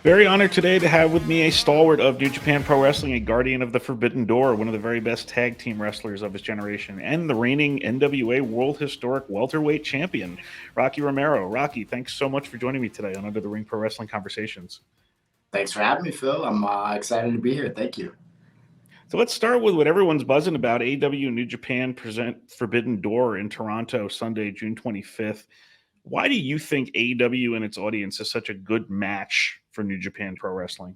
Very honored today to have with me a stalwart of New Japan Pro Wrestling, a guardian of the Forbidden Door, one of the very best tag team wrestlers of his generation, and the reigning NWA World Historic Welterweight Champion, Rocky Romero. Rocky, thanks so much for joining me today on Under the Ring Pro Wrestling Conversations. Thanks for having me, Phil. I'm excited to be here. Thank you. So let's start with what everyone's buzzing about. AEW New Japan present Forbidden Door in Toronto Sunday, June 25th. Why do you think AEW and its audience is such a good match for New Japan Pro Wrestling?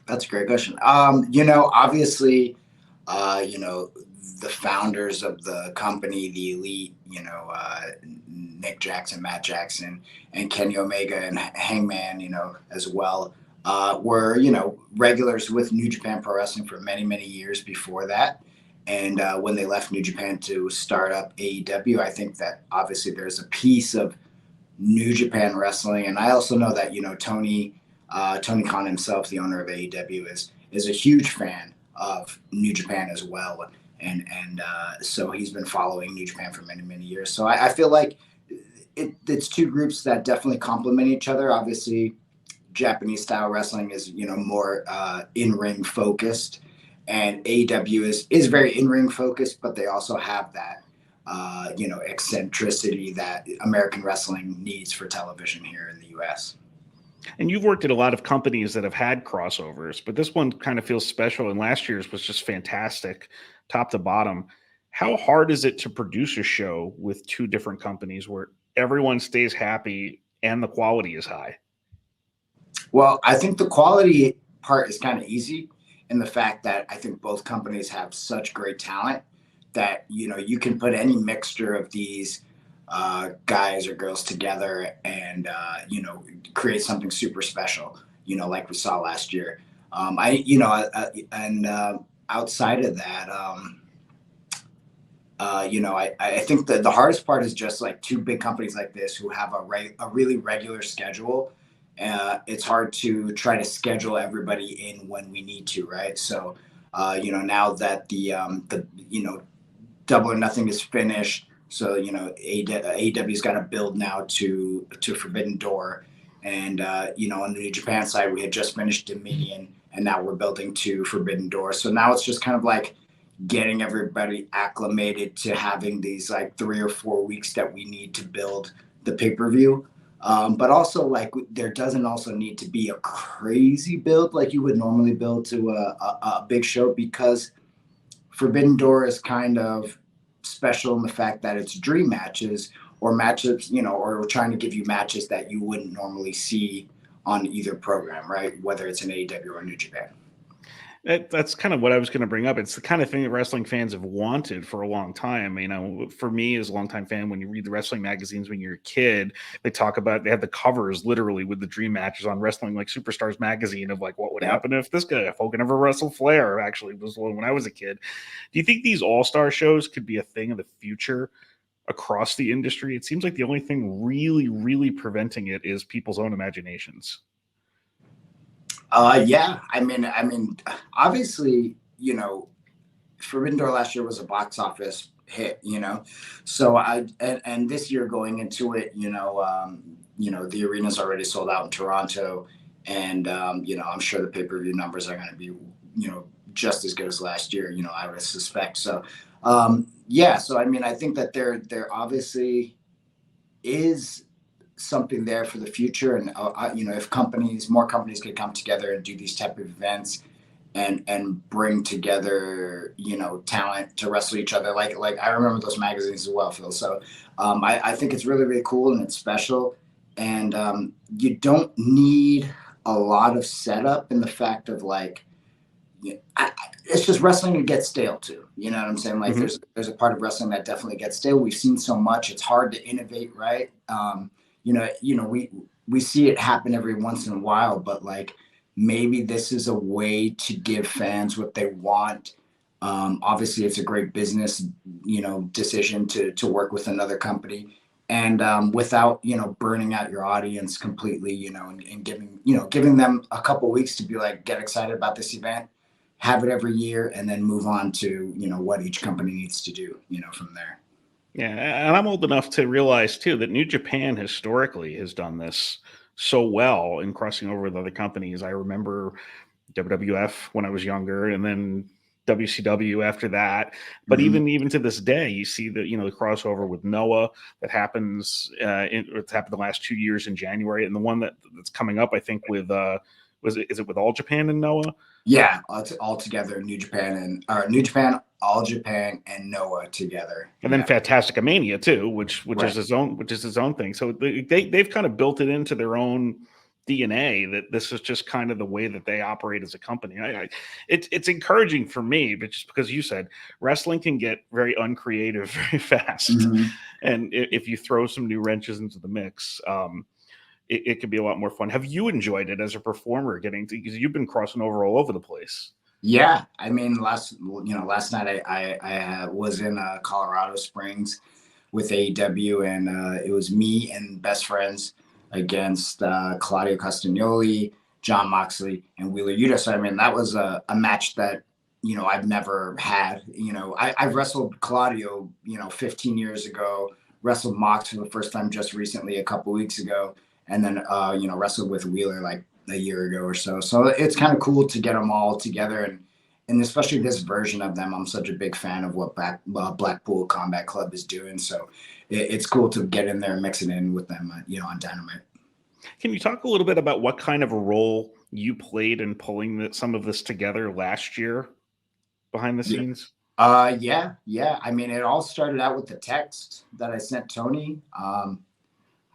That's a great question. Obviously, the founders of the company, the elite, Nick Jackson, Matt Jackson, and Kenny Omega and Hangman, as well, were, regulars with New Japan Pro Wrestling for many, many years before that. And when they left New Japan to start up AEW, I think that obviously there's a piece of New Japan Wrestling. And I also know that, Tony Khan himself, the owner of AEW, is a huge fan of New Japan as well. And so he's been following New Japan for many, many years. So I feel like it's two groups that definitely complement each other. Obviously, Japanese style wrestling is, more in-ring focused. And AEW is very in-ring focused, but they also have that, eccentricity that American wrestling needs for television here in the U.S. And you've worked at a lot of companies that have had crossovers, but this one kind of feels special. And last year's was just fantastic, top to bottom. How hard is it to produce a show with two different companies where everyone stays happy and the quality is high? Well, I think the quality part is kind of easy in the fact that I think both companies have such great talent that, you can put any mixture of these guys or girls together and, create something super special, like we saw last year. Outside of that, I think that the hardest part is just like two big companies like this who have a really regular schedule. It's hard to try to schedule everybody in when we need to, right? So, now that the Double or Nothing is finished, so AEW's got to build now to Forbidden Door, and on the New Japan side, we had just finished Dominion, and now we're building to Forbidden Door. So now it's just kind of like getting everybody acclimated to having these like 3 or 4 weeks that we need to build the pay-per-view. But also, like, there doesn't also need to be a crazy build like you would normally build to a big show, because Forbidden Door is kind of special in the fact that it's dream matches or matches, or we're trying to give you matches that you wouldn't normally see on either program, right? Whether it's an AEW or New Japan. That's kind of what I was going to bring up. It's the kind of thing that wrestling fans have wanted for a long time. For me as a longtime fan, when you read the wrestling magazines when you're a kid, they have the covers literally with the dream matches on Wrestling Like Superstars magazine of like what would happen if this guy, if Hogan ever wrestled Flair, actually was one when I was a kid. Do you think these all-star shows could be a thing of the future across the industry? It seems like the only thing really, really preventing it is people's own imaginations. Yeah, I mean, obviously, Forbidden Door last year was a box office hit, so and this year going into it, the arena's already sold out in Toronto, and I'm sure the pay-per-view numbers are going to be, just as good as last year, I would suspect. So, yeah, so I mean, I think that there obviously is something there for the future, and if more companies could come together and do these type of events and bring together talent to wrestle each other, like I remember those magazines as well, Phil. So I think it's really, really cool and it's special, and you don't need a lot of setup in the fact of like, it's just wrestling to get stale too. You know what I'm saying? Like there's a part of wrestling that definitely gets stale. We've seen so much; it's hard to innovate, right? We see it happen every once in a while, but like maybe this is a way to give fans what they want. Obviously, it's a great business, decision to work with another company, and without burning out your audience completely, and giving them a couple weeks to be like, get excited about this event, have it every year, and then move on to what each company needs to do, from there. Yeah, and I'm old enough to realize too that New Japan historically has done this so well in crossing over with other companies. I remember WWF when I was younger, and then WCW after that. But Mhm. even to this day, you see the the crossover with Noah that happens. It's happened the last 2 years in January, and the one that's coming up, I think, with is it with All Japan and Noah? Yeah, all together, New Japan New Japan, All Japan, and Noah together. And then Yeah, Fantastica Mania too, which is right. its own thing. So they've kind of built it into their own DNA that this is just kind of the way that they operate as a company. It's encouraging for me, but just because you said wrestling can get very uncreative very fast, Mhm. and if you throw some new wrenches into the mix, it could be a lot more fun. Have you enjoyed it as a performer, getting to, because you've been crossing over all over the place? Yeah, I mean, last night I was in Colorado Springs with AEW, and it was me and best friends against Claudio Castagnoli, John Moxley, and Wheeler Yuta. So I mean, that was a match that I've never had. I've wrestled Claudio 15 years ago, wrestled Mox for the first time just recently a couple weeks ago, and then wrestled with Wheeler like a year ago or so. So it's kind of cool to get them all together, and especially this version of them. I'm such a big fan of what Blackpool Combat Club is doing. So it's cool to get in there and mix it in with them, on Dynamite. Can you talk a little bit about what kind of a role you played in pulling some of this together last year behind the Yeah. scenes? Yeah. I mean, it all started out with the text that I sent Tony. I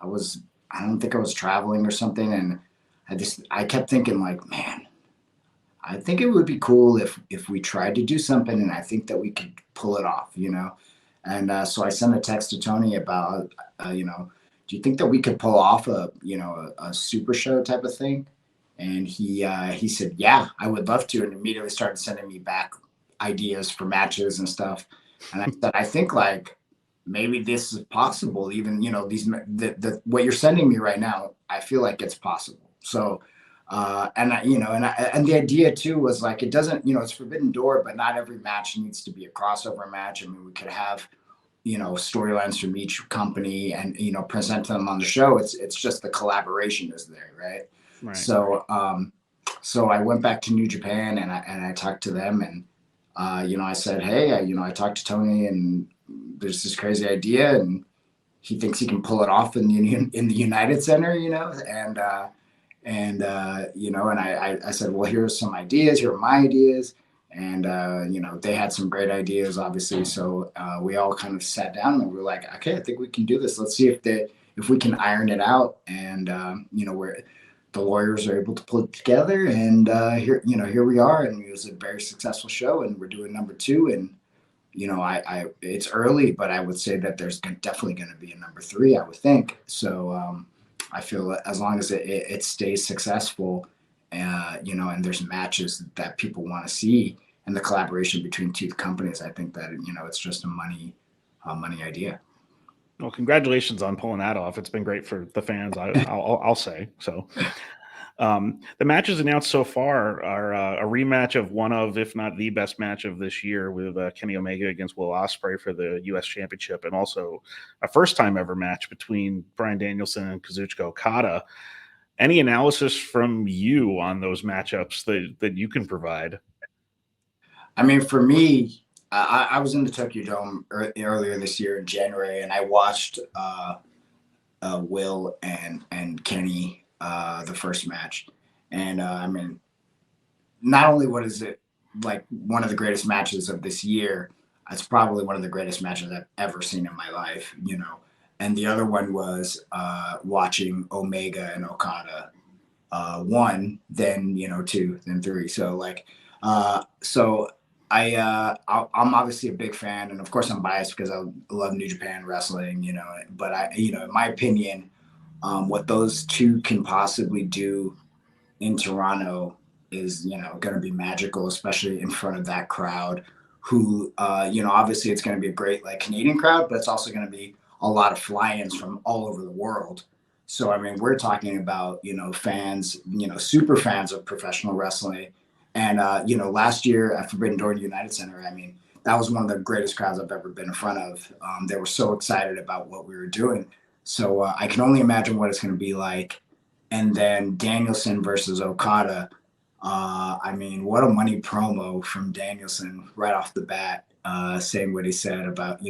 was, I don't think I was traveling or something, and I kept thinking like, man, I think it would be cool if we tried to do something, and I think that we could pull it off. And so I sent a text to Tony about, do you think that we could pull off a super show type of thing? And he said, yeah, I would love to, and immediately started sending me back ideas for matches and stuff. And I said, I think like maybe this is possible. Even these what you're sending me right now, I feel like it's possible. So and the idea too was like, it doesn't, it's Forbidden Door, but not every match needs to be a crossover match. I mean, we could have storylines from each company and present them on the show. It's just the collaboration is there, right? Right. So I went back to New Japan, and I talked to them, and I said, hey, I talked to Tony, and there's this crazy idea, and he thinks he can pull it off in the United Center, and I said, well, here's some ideas. Here are my ideas. And, they had some great ideas, obviously. So we all kind of sat down and we were like, okay, I think we can do this. Let's see if we can iron it out. And, where the lawyers are able to pull it together. And here we are. And it was a very successful show. And we're doing number 2. And, it's early, but I would say that there's definitely going to be a number 3, I would think. So, I feel that as long as it stays successful, and there's matches that people want to see, and the collaboration between two companies, I think that it's just a money idea. Well, congratulations on pulling that off. It's been great for the fans. I'll say so. The matches announced so far are a rematch of one of, if not the best match of this year, with Kenny Omega against Will Ospreay for the U.S. Championship, and also a first-time ever match between Bryan Danielson and Kazuchika Okada. Any analysis from you on those matchups that you can provide? I mean, for me, I was in the Tokyo Dome earlier this year in January, and I watched Will and Kenny the first match, and I mean, not only what is it like one of the greatest matches of this year, it's probably one of the greatest matches I've ever seen in my life. And the other one was watching Omega and Okada, 1, then 2, then 3. So like, so I'm obviously a big fan, and of course I'm biased because I love New Japan wrestling, But in my opinion, what those two can possibly do in Toronto is going to be magical, especially in front of that crowd. Who obviously it's going to be a great like Canadian crowd, but it's also going to be a lot of fly-ins from all over the world. So I mean, we're talking about fans, super fans of professional wrestling, and last year at Forbidden Door United Center, I mean, that was one of the greatest crowds I've ever been in front of. They were so excited about what we were doing. So I can only imagine what it's going to be like. and then Danielson versus Okada. I mean, what a money promo from Danielson right off the bat, saying what he said about,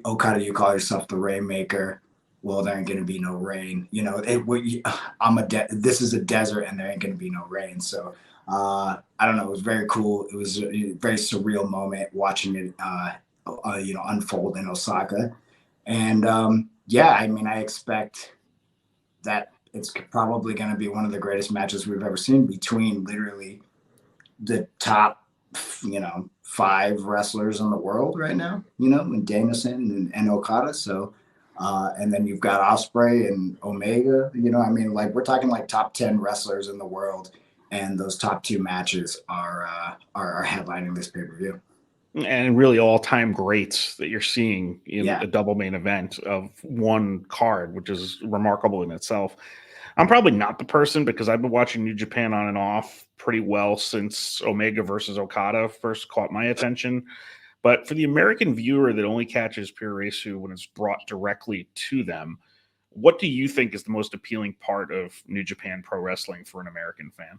Okada, you call yourself the Rainmaker. Well, there ain't gonna be no rain. This is a desert, and there ain't gonna be no rain. So I don't know. It was very cool. It was a very surreal moment watching it, unfold in Osaka. And yeah, I mean, I expect that it's probably going to be one of the greatest matches we've ever seen between literally the top, five wrestlers in the world right now, and Danielson and Okada. So, and then you've got Osprey and Omega, I mean, like we're talking like top 10 wrestlers in the world. And those top two matches are headlining this pay-per-view. And really all-time greats that you're seeing in Yeah. a double main event of one card, which is remarkable in itself. I'm probably not the person because I've been watching New Japan on and off pretty well since Omega versus Okada first caught my attention. But for the American viewer that only catches Pure Resu when it's brought directly to them, what do you think is the most appealing part of New Japan Pro Wrestling for an American fan?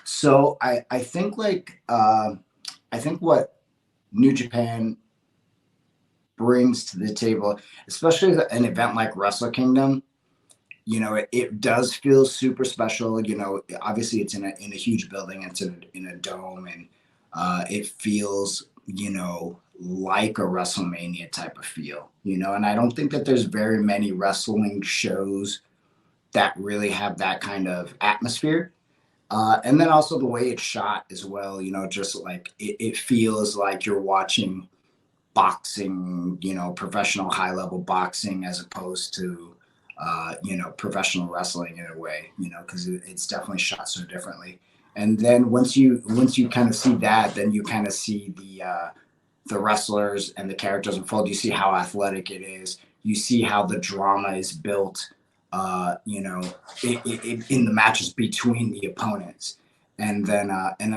So I think I think what New Japan brings to the table, especially an event like Wrestle Kingdom, it does feel super special. Obviously it's in a huge building, it's in a dome, and it feels, like a WrestleMania type of feel, and I don't think that there's very many wrestling shows that really have that kind of atmosphere. And then also the way it's shot as well, just like it feels like you're watching boxing, professional high level boxing as opposed to, professional wrestling in a way, because it's definitely shot so differently. And then once you kind of see that, then you kind of see the wrestlers and the characters unfold. You see how athletic it is. You see how the drama is built, in the matches between the opponents. And then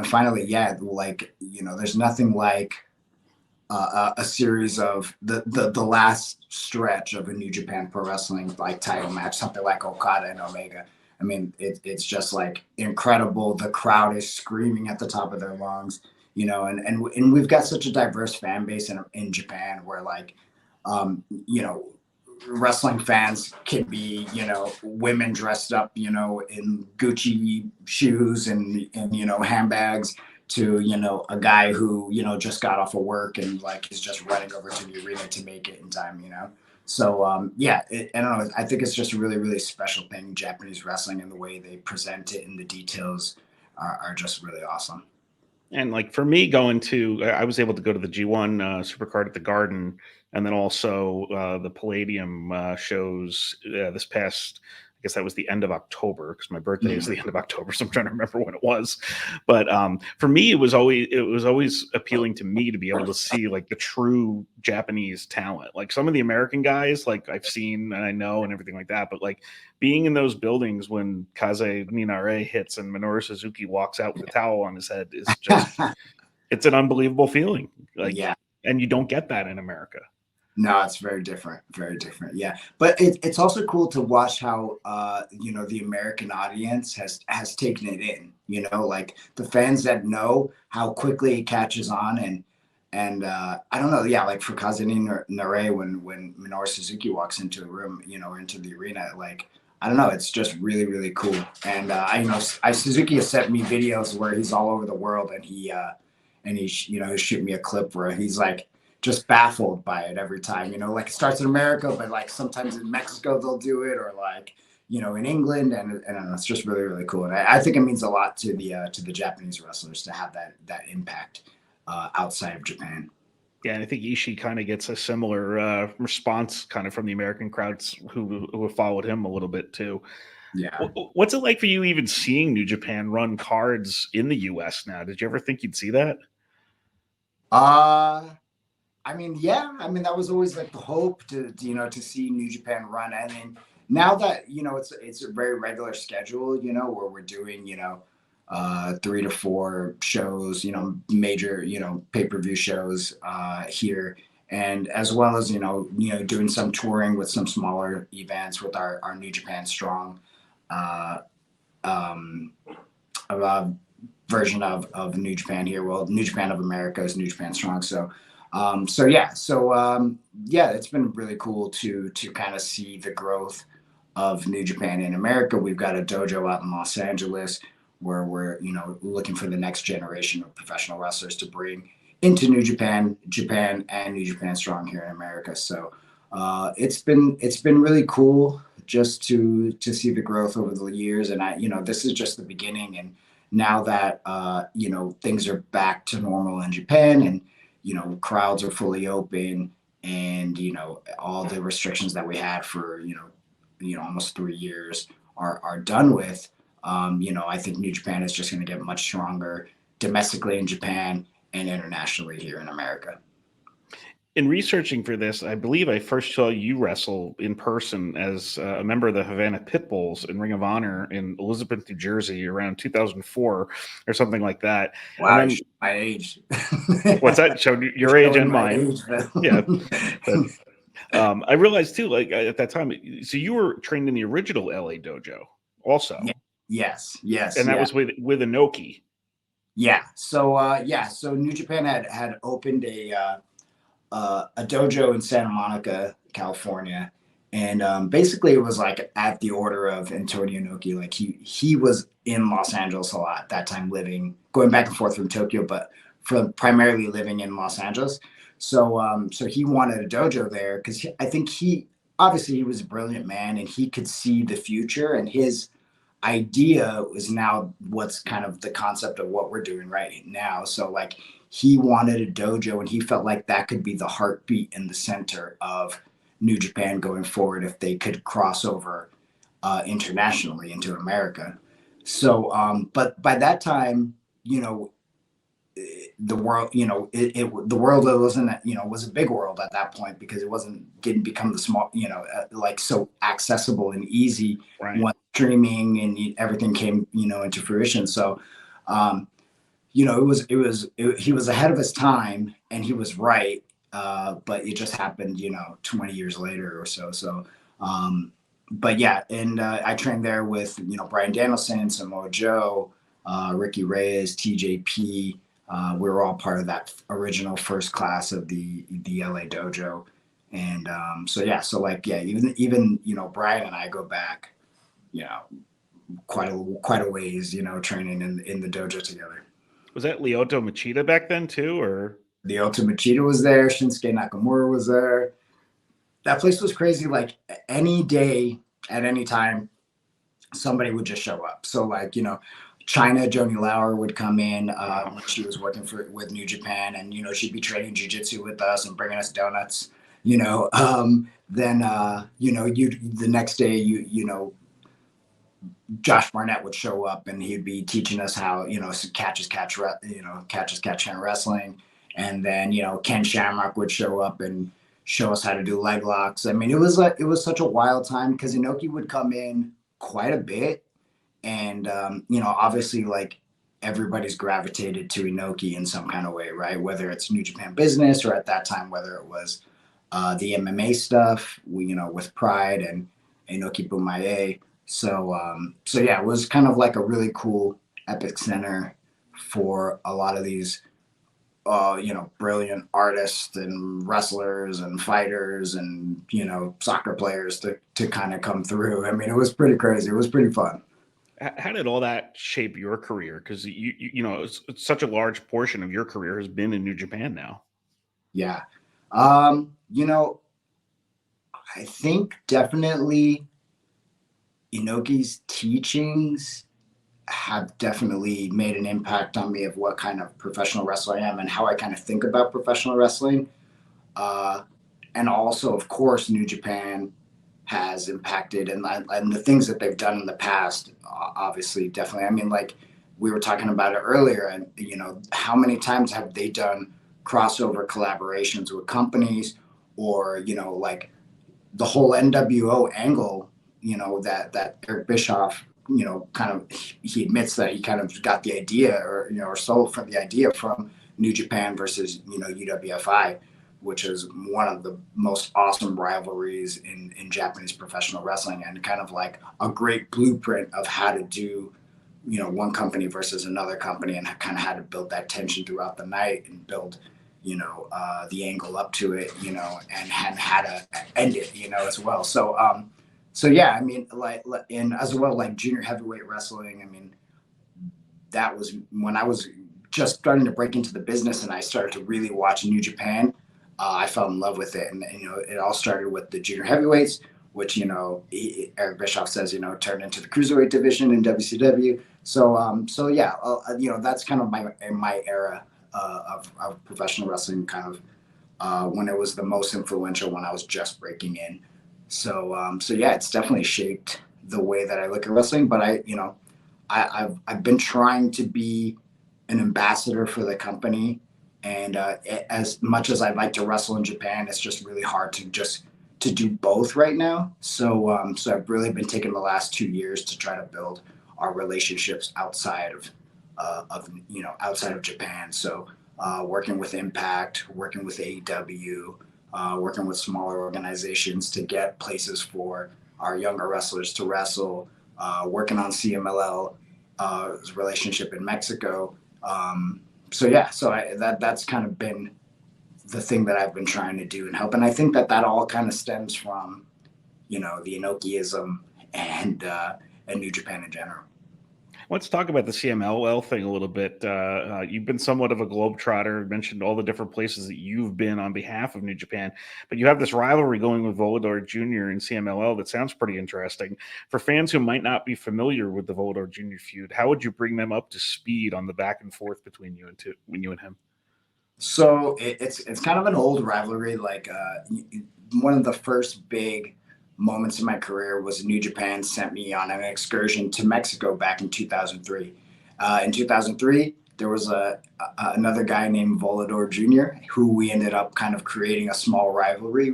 finally, yeah, like, there's nothing like a series of the last stretch of a New Japan Pro Wrestling like title match, something like Okada and Omega. I mean, it's just like incredible. The crowd is screaming at the top of their lungs, and we've got such a diverse fan base in Japan where like, wrestling fans can be, women dressed up, in Gucci shoes and handbags, to a guy who just got off of work and like is just running over to the arena to make it in time. So yeah, I don't know, I think it's just a really, really special thing, Japanese wrestling, and the way they present it and the details are just really awesome. And like for me, I was able to go to the G1 Supercard at the Garden, and then also the Palladium shows this past. I guess that was the end of October because my birthday is the end of October, so I'm trying to remember when it was. But for me, it was always appealing to me to be able to see like the true Japanese talent, like some of the American guys, like I've seen and I know and everything like that. But like being in those buildings when Kaze Ninare hits and Minoru Suzuki walks out with a towel on his head is just it's an unbelievable feeling. Like, Yeah. And you don't get that in America. No, it's very different. Very different. Yeah. But it's also cool to watch how, the American audience has taken it in, like the fans that know how quickly it catches on. And I don't know. Yeah. Like for Kazuni Nare, when Minoru Suzuki walks into a room, into the arena, like, I don't know. It's just really, really cool. And Suzuki has sent me videos where he's all over the world, and he shoot me a clip where he's like, just baffled by it every time, like it starts in America, but like sometimes in Mexico they'll do it, or like, in England, and it's just really, really cool. And I think it means a lot to the Japanese wrestlers to have that impact outside of Japan. Yeah, and I think Ishii kind of gets a similar response kind of from the American crowds who have followed him a little bit too. Yeah. What's it like for you even seeing New Japan run cards in the US now? Did you ever think you'd see that? I mean, yeah. I mean, that was always like the hope to see New Japan run. I mean, now that it's a very regular schedule, where we're doing 3 to 4 shows, major pay-per-view shows here, and as well as doing some touring with some smaller events with our New Japan Strong uh, um, uh, version of New Japan here. Well, New Japan of America is New Japan Strong. So it's been really cool to kind of see the growth of New Japan in America. We've got a dojo out in Los Angeles where we're looking for the next generation of professional wrestlers to bring into Japan, and New Japan Strong here in America. So it's been really cool just to see the growth over the years, and this is just the beginning. And now that things are back to normal in Japan, and crowds are fully open, and all the restrictions that we had for almost 3 years are done with. I think New Japan is just going to get much stronger domestically in Japan and internationally here in America. In researching for this, I believe I first saw you wrestle in person as a member of the Havana Pitbulls in Ring of Honor in Elizabeth, New Jersey, around 2004 or something like that. Wow, And then, my age. what's that? Showed your age and mine. Yeah. But, I realized too, like at that time, so you were trained in the original LA dojo also. Yes. And that was with Inoki. Yeah. So New Japan had opened a dojo in Santa Monica, California, and basically it was like at the order of Antonio Inoki. Like he was in Los Angeles a lot at that time, going back and forth from Tokyo, but from primarily living in Los Angeles. So he wanted a dojo there because I think he was a brilliant man, and he could see the future, and his idea is now what's kind of the concept of what we're doing right now. So like he wanted a dojo, and he felt like that could be the heartbeat and the center of New Japan going forward if they could cross over internationally into America. But by that time, the world, the world wasn't, was a big world at that point, because didn't become the small, like so accessible and easy. Right. When streaming and everything came, into fruition. So, he was ahead of his time, and he was right. But it just happened, 20 years later or so. But yeah, and I trained there with, Brian Danielson, Samoa Joe, Ricky Reyes, TJP. We were all part of that original first class of the LA dojo. And even Brian and I go back, quite a ways, training in the dojo together. Was that Lyoto Machida back then too, or? Lyoto Machida was there. Shinsuke Nakamura was there. That place was crazy. Like any day, at any time, somebody would just show up. So like, China, Joni Lauer would come in when she was working with New Japan, and she'd be training jiu-jitsu with us and bringing us donuts. Then the next day Josh Barnett would show up, and he'd be teaching us how catch is catch hand wrestling, and then Ken Shamrock would show up and show us how to do leg locks. I mean, it was such a wild time because Inoki would come in quite a bit. And, obviously, like, everybody's gravitated to Inoki in some kind of way, right? Whether it's New Japan Business, or at that time, whether it was the MMA stuff, with Pride and Inoki Bumaye. So it was kind of like a really cool epic center for a lot of these, brilliant artists and wrestlers and fighters and, soccer players to kind of come through. I mean, it was pretty crazy. It was pretty fun. How did all that shape your career? Because it's such a large portion of your career has been in New Japan now. Yeah, I think definitely Inoki's teachings have definitely made an impact on me of what kind of professional wrestler I am and how I kind of think about professional wrestling. And also, of course, New Japan has impacted, and the things that they've done in the past, obviously, definitely. I mean, like we were talking about it earlier, and how many times have they done crossover collaborations with companies, or like the whole NWO angle, that Eric Bischoff, kind of, he admits that he kind of got the idea, or stole from the idea from New Japan versus UWFI. which is one of the most awesome rivalries in Japanese professional wrestling, and kind of like a great blueprint of how to do, one company versus another company, and kind of how to build that tension throughout the night and build, the angle up to it, and how to end it, as well. So yeah, I mean, and as well, like junior heavyweight wrestling. I mean, that was when I was just starting to break into the business and I started to really watch New Japan. I fell in love with it, and it all started with the junior heavyweights, which Eric Bischoff says turned into the cruiserweight division in WCW. So yeah, that's kind of my era of professional wrestling, kind of when it was the most influential, when I was just breaking in. So yeah, it's definitely shaped the way that I look at wrestling. But I've been trying to be an ambassador for the company, and as much as I'd like to wrestle in Japan, it's just really hard to do both right now. So I've really been taking the last 2 years to try to build our relationships outside of outside of Japan. So working with Impact, working with AEW, working with smaller organizations to get places for our younger wrestlers to wrestle, working on CMLL relationship in Mexico. So that's kind of been the thing that I've been trying to do and help. And I think that all kind of stems from, the Inokiism and New Japan in general. Let's talk about the CMLL thing a little bit. You've been somewhat of a globetrotter, mentioned all the different places that you've been on behalf of New Japan, but you have this rivalry going with Volador Jr. and CMLL that sounds pretty interesting. For fans who might not be familiar with the Volador Jr. feud, how would you bring them up to speed on the back and forth between you and him? So it's kind of an old rivalry. Like one of the first big moments in my career was New Japan sent me on an excursion to Mexico back in 2003. In 2003, there was another guy named Volador Jr. who we ended up kind of creating a small rivalry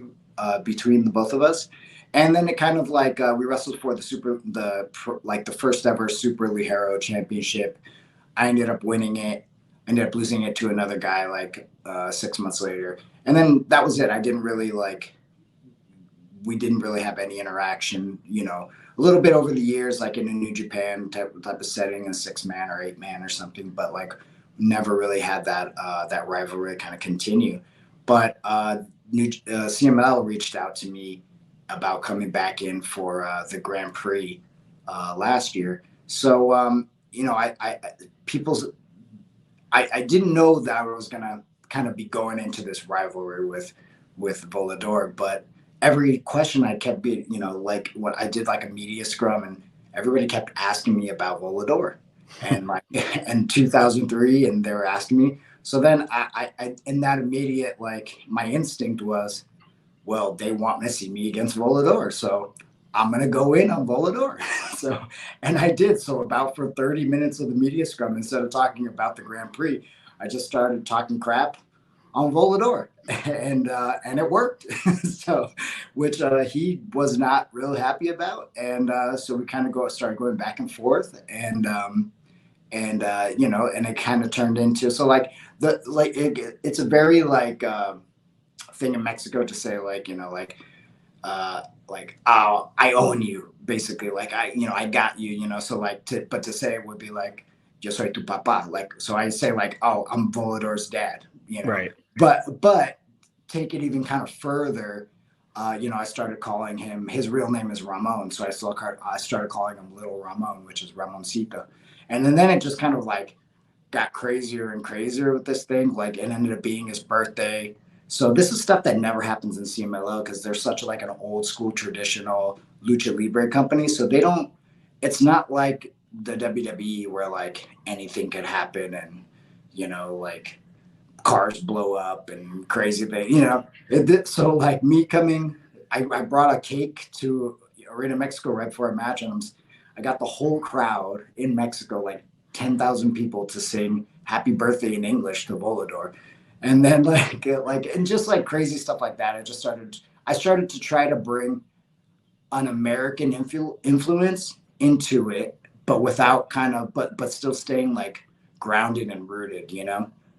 between the both of us. And then it kind of like we wrestled for the first ever Super Ligero Championship. I ended up winning it. Ended up losing it to another guy like 6 months later, and then that was it. We didn't really have any interaction, a little bit over the years, like in a New Japan type of setting, a 6-man or 8-man or something, but like never really had that rivalry kind of continue. But CML reached out to me about coming back in for the Grand Prix last year. So I didn't know that I was gonna kind of be going into this rivalry with Volador, but every question I kept being, like when I did like a media scrum, and everybody kept asking me about Volador, and like in 2003, and they were asking me. So then I in that immediate, like, my instinct was, well, they want to see me against Volador, so I'm gonna go in on Volador. And I did. So about for 30 minutes of the media scrum, instead of talking about the Grand Prix, I just started talking crap on Volador, and it worked. Which he was not really happy about, and so we kind of started going back and forth, and it kind of turned into, it's a very like thing in Mexico to say, oh, I own you, basically, like I got you, so but to say it would be like, yo soy tu papá, like, so I say like, oh, I'm Volador's dad, Right. But take it even kind of further, I started calling him, his real name is Ramon, so I started calling him Little Ramon, which is Ramoncito. And then it just kind of like got crazier and crazier with this thing, like it ended up being his birthday. So this is stuff that never happens in CMLL because they're such like an old school traditional lucha libre company. So it's not like the WWE where like anything could happen, and like cars blow up and crazy thing, so like me coming, I brought a cake to Arena Mexico right before a match, and I got the whole crowd in Mexico, like 10,000 people, to sing happy birthday in English to Volador. And then and just like crazy stuff like that. I started to try to bring an American influence into it, but without but still staying like grounded and rooted,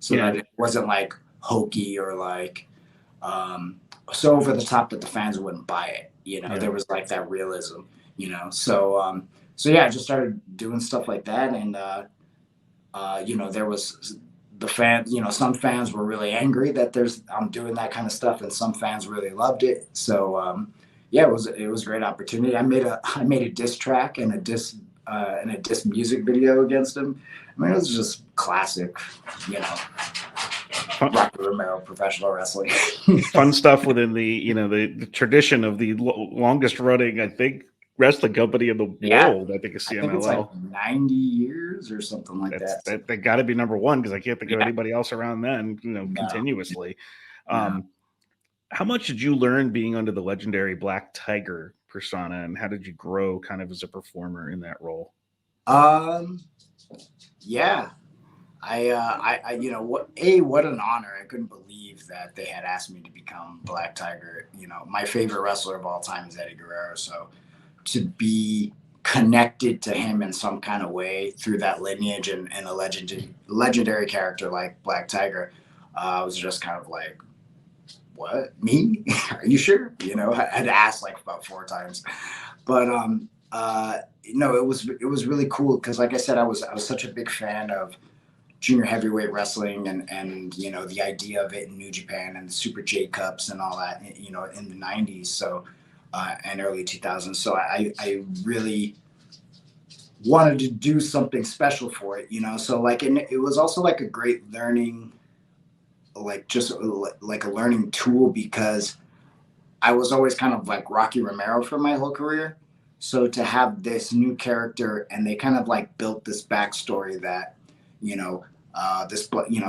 so that it wasn't like hokey or like so over the top that the fans wouldn't buy it. You know, Yeah. there was like that realism. You know, so yeah, I just started doing stuff like that, and you know, there was the fans. You know, some fans were really angry that I'm doing that kind of stuff, and some fans really loved it. So yeah, it was a great opportunity. I made a diss track and a diss music video against him. I mean, it was just classic, you know, Fun, Rocky Romero professional wrestling. fun stuff within the tradition of the longest running, I think, wrestling company in the Yeah, world. I think is I think it's like CMLL. 90 years or something like That's that. that got to be number one because I can't think of Yeah, anybody else around then. no, Continuously. no. Um, how much did you learn being under the legendary Black Tiger persona, and how did you grow kind of as a performer in that role? Um, yeah, you know, what an honor. I couldn't believe that they had asked me to become Black Tiger. You know, my favorite wrestler of all time is Eddie Guerrero. So to be connected to him in some kind of way through that lineage and a legendary character like Black Tiger, was just kind of like, what, me? Are you sure? You know, I had asked like about 4 times, but no, it was really cool because, like I said, I was such a big fan of junior heavyweight wrestling and you know the idea of it in New Japan and the Super J Cups and all that, you know, in the 90s. So and early 2000s. So I really wanted to do something special for it, you know. So like, and it was also like a great learning, like just like a learning tool because I was always kind of like Rocky Romero for my whole career. So to have this new character and they kind of like built this backstory that, you know,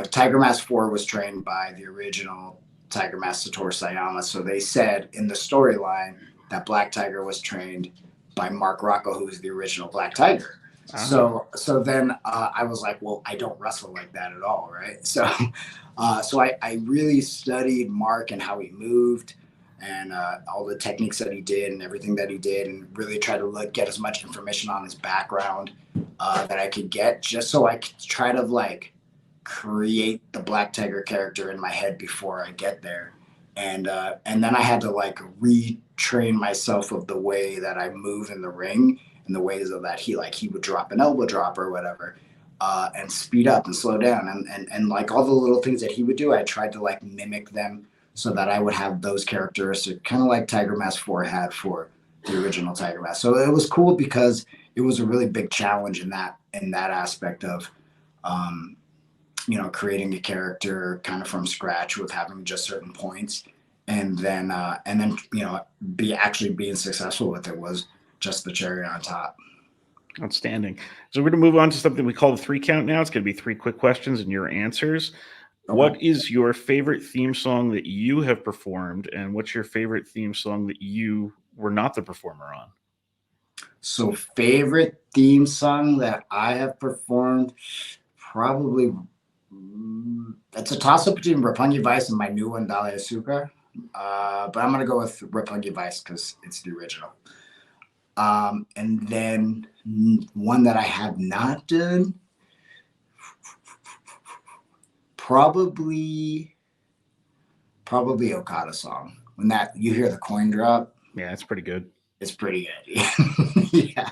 Tiger Mask 4 was trained by the original Tiger Mask Satoru Sayama. So they said in the storyline that Black Tiger was trained by Mark Rocco, who was the original Black Tiger. Ah, So then I was like, well, I don't wrestle like that at all, right? So I really studied Mark and how he moved and all the techniques that he did and everything that he did, and really tried to get as much information on his background that I could get, just so I could try to like create the Black Tiger character in my head before I get there. And then I had to like retrain myself of the way that I move in the ring and the ways of that he would drop an elbow drop or whatever, and speed up and slow down and like all the little things that he would do. I tried to like mimic them so that I would have those characteristics, kind of like Tiger Mask 4 had for the original Tiger Mask. So it was cool because it was a really big challenge in that aspect of, um, you know, creating a character kind of from scratch with having just certain points, and then you know, being successful with it was just the cherry on top. outstanding. So we're going to move on to something we call the 3 count now. It's going to be 3 quick questions and your answers. Okay. What is your favorite theme song that you have performed, and what's your favorite theme song that you were not the performer on? So favorite theme song that I have performed, probably, it's a toss up between Rapungi Vice and my new one, Dale Azúcar. But I'm gonna go with Rapungi Vice because it's the original. And then one that I have not done, probably Okada song. When that you hear the coin drop, Yeah, it's pretty good. it's pretty good. Yeah.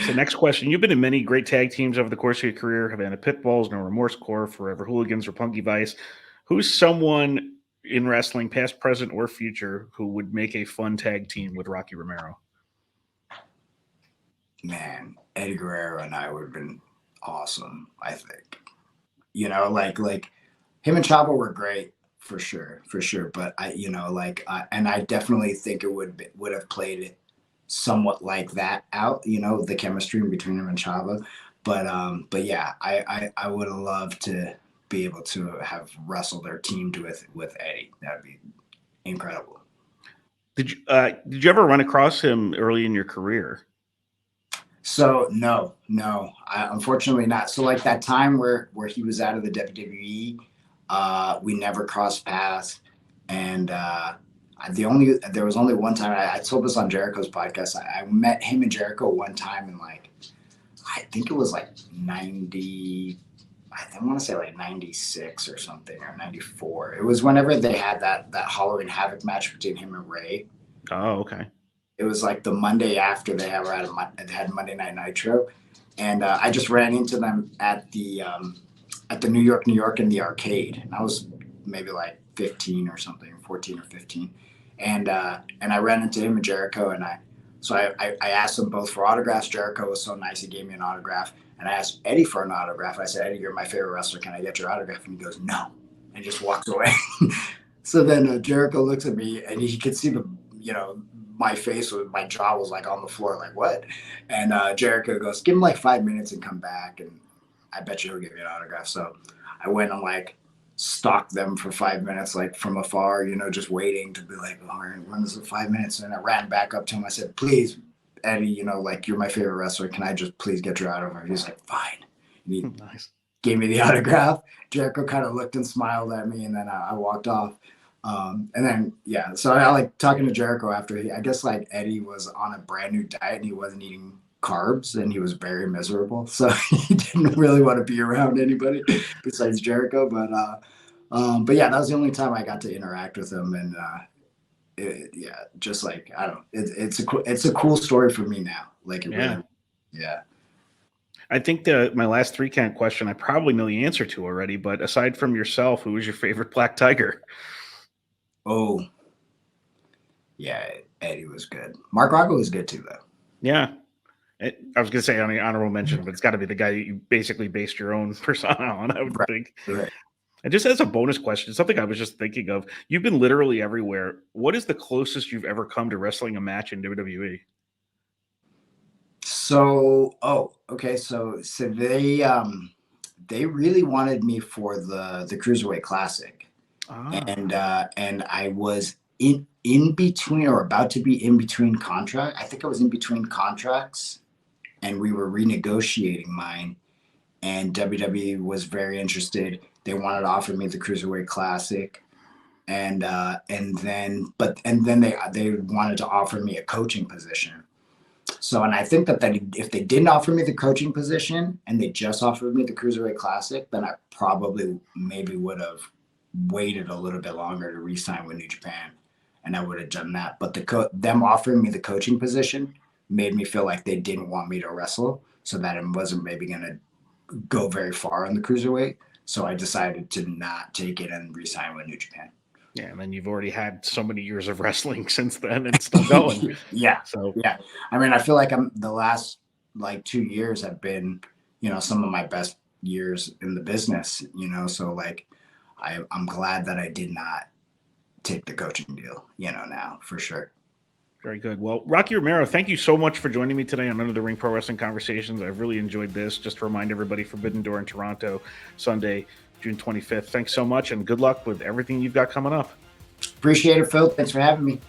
So next question. You've been in many great tag teams over the course of your career, Havana Pitbulls, No Remorse Corps, Forever Hooligans, Rapungi Vice. Who's someone in wrestling, past, present, or future, who would make a fun tag team with Rocky Romero? Man, Eddie Guerrero and I would have been awesome, I think. You know, like him and Chavo were great for sure. But you know, and I definitely think it would have played it somewhat like that out. You know, the chemistry between him and Chavo. But yeah, I would have loved to be able to have wrestled or teamed with Eddie. That'd be incredible. Did you ever run across him early in your career? So no, unfortunately not. So like that time where he was out of the WWE, we never crossed paths, and there was only one time I told this on Jericho's podcast. I met him and Jericho one time in like, I think it was like 90. I want to say like 96 or something, or 94. It was whenever they had that Halloween Havoc match between him and Ray. Oh, okay. It was like the Monday after they had Monday Night Nitro, and I just ran into them at the New York in the arcade. And I was maybe like 15 or something, 14 or 15, and I ran into him and Jericho, and I asked them both for autographs. Jericho was so nice, he gave me an autograph, and I asked Eddie for an autograph. I said, Eddie, you're my favorite wrestler. Can I get your autograph? And he goes, no, and just walks away. So then Jericho looks at me, and he could see my face, my jaw was like on the floor, like what? And Jericho goes, give him like 5 minutes and come back, and I bet you he'll give you an autograph. So I went and like stalked them for 5 minutes, like from afar, just waiting to be like, all right, when is it 5 minutes? And I ran back up to him. I said, please, Eddie, like you're my favorite wrestler. Can I just please get your autograph? He's like, fine. And he Nice. gave me the autograph. Jericho kind of looked and smiled at me, and then I walked off. And then, yeah, so I like talking to Jericho after I guess like Eddie was on a brand new diet and he wasn't eating carbs and he was very miserable. So he didn't really want to be around anybody besides Jericho. But yeah, that was the only time I got to interact with him. And, just like, I don't know, it's a cool story for me now. Like, really, yeah. I think my last 3-count question, I probably know the answer to already, but aside from yourself, who was your favorite Black Tiger? Oh, yeah, Eddie was good. Mark Rocco was good too, though. Yeah. I was going to say on the honorable mention, but it's got to be the guy you basically based your own persona on, I would think. Right. And just as a bonus question, something I was just thinking of, you've been literally everywhere. What is the closest you've ever come to wrestling a match in WWE? So, okay. So they really wanted me for the Cruiserweight Classic. And I was in between, or about to be in between contract. I think I was in between contracts, and we were renegotiating mine. And WWE was very interested. They wanted to offer me the Cruiserweight Classic, and then they wanted to offer me a coaching position. So, and I think that if they didn't offer me the coaching position and they just offered me the Cruiserweight Classic, then I probably maybe would have waited a little bit longer to re-sign with New Japan, and I would have done that. But them offering me the coaching position made me feel like they didn't want me to wrestle, so that it wasn't maybe going to go very far on the Cruiserweight. So I decided to not take it and re-sign with New Japan. Yeah, and then you've already had so many years of wrestling since then and still going. Yeah. So yeah, I mean, I feel like the last like 2 years have been, some of my best years in the business. So like, I'm glad that I did not take the coaching deal. Now for sure. Very good. Well, Rocky Romero, thank you so much for joining me today on Under the Ring Pro Wrestling Conversations. I've really enjoyed this. Just to remind everybody, Forbidden Door in Toronto, Sunday, June 25th. Thanks so much, and good luck with everything you've got coming up. Appreciate it, Phil. Thanks for having me.